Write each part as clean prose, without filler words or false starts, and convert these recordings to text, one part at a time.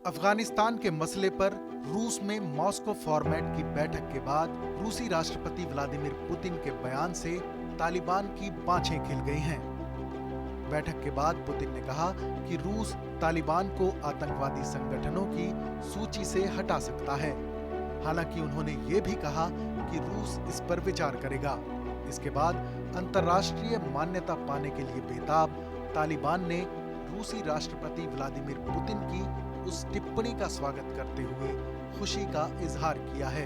अफगानिस्तान के मसले पर रूस में मॉस्को फॉर्मेट की बैठक के बाद रूसी राष्ट्रपति व्लादिमीर पुतिन के बयान से तालिबान की बाँछें खिल गई हैं। बैठक के बाद पुतिन ने कहा कि रूस तालिबान को आतंकवादी संगठनों की सूची से हटा सकता है। हालांकि उन्होंने ये भी कहा कि रूस इस पर विचार करेगा। इसके बाद अंतर्राष्ट्रीय मान्यता पाने के लिए बेताब तालिबान ने रूसी राष्ट्रपति व्लादिमीर पुतिन की उस टिप्पणी का स्वागत करते हुए खुशी का इजहार किया है।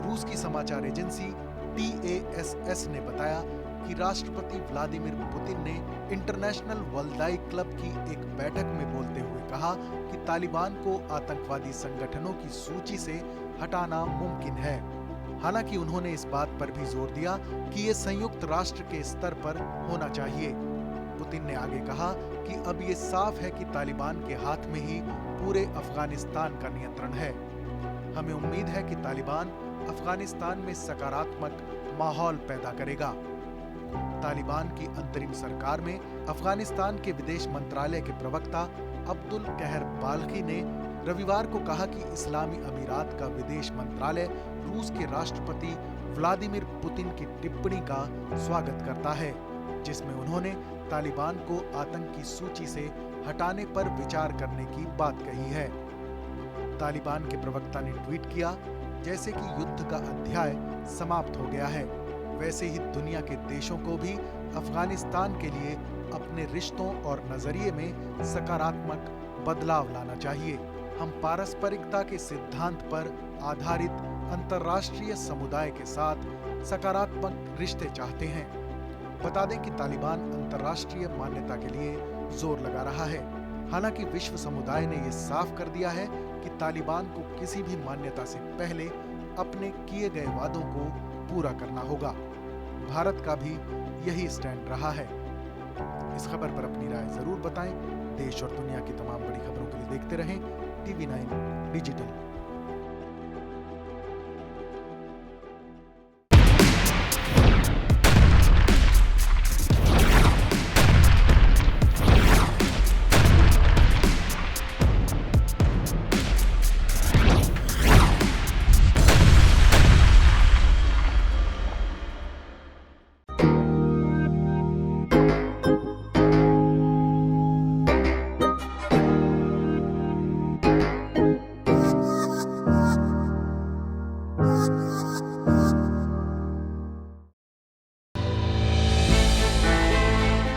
रूस की समाचार एजेंसी TASS ने बताया कि राष्ट्रपति व्लादिमीर पुतिन ने इंटरनेशनल वल्दाई क्लब की एक बैठक में बोलते हुए कहा कि तालिबान को आतंकवादी संगठनों की सूची से हटाना मुमकिन है। हालांकि उन्होंने इस बात पर भी जोर दिया कि ये संयुक्त राष्ट्र के स्तर पर होना चाहिए। पुतिन ने आगे कहा कि अब ये साफ है कि तालिबान के हाथ में ही पूरे अफगानिस्तान का नियंत्रण है। हमें उम्मीद है कि तालिबान अफगानिस्तान में सकारात्मक माहौल पैदा करेगा। तालिबान की अंतरिम सरकार में अफगानिस्तान के विदेश मंत्रालय के प्रवक्ता अब्दुल कहर बाल्खी ने रविवार को कहा कि इस्लामी अमीरात का विदेश मंत्रालय रूस के राष्ट्रपति व्लादिमीर पुतिन की टिप्पणी का स्वागत करता है, जिसमें उन्होंने तालिबान को आतंक की सूची से हटाने पर विचार करने की बात कही है। तालिबान के प्रवक्ता ने ट्वीट किया, जैसे कि युद्ध का अध्याय समाप्त हो गया है, वैसे ही दुनिया के देशों को भी अफगानिस्तान के लिए अपने रिश्तों और नजरिए में सकारात्मक बदलाव लाना चाहिए। हम पारस्परिकता के सिद्धांत पर आधारित अंतर्राष्ट्रीय समुदाय के साथ सकारात्मक रिश्ते चाहते हैं। बता दें कि तालिबान अंतर्राष्ट्रीय मान्यता के लिए जोर लगा रहा है। हालांकि विश्व समुदाय ने यह साफ कर दिया है कि तालिबान को किसी भी मान्यता से पहले अपने किए गए वादों को पूरा करना होगा। भारत का भी यही स्टैंड रहा है। इस खबर पर अपनी राय जरूर बताएं। देश और दुनिया की तमाम बड़ी खबरों के लिए देखते रहें TV9 डिजिटल।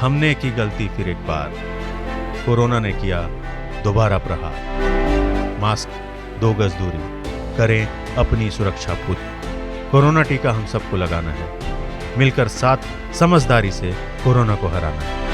हमने की गलती फिर एक बार, कोरोना ने किया दोबारा प्रहार। मास्क, 2 गज दूरी, करें अपनी सुरक्षा पूरी। कोरोना टीका हम सबको लगाना है, मिलकर साथ समझदारी से कोरोना को हराना है।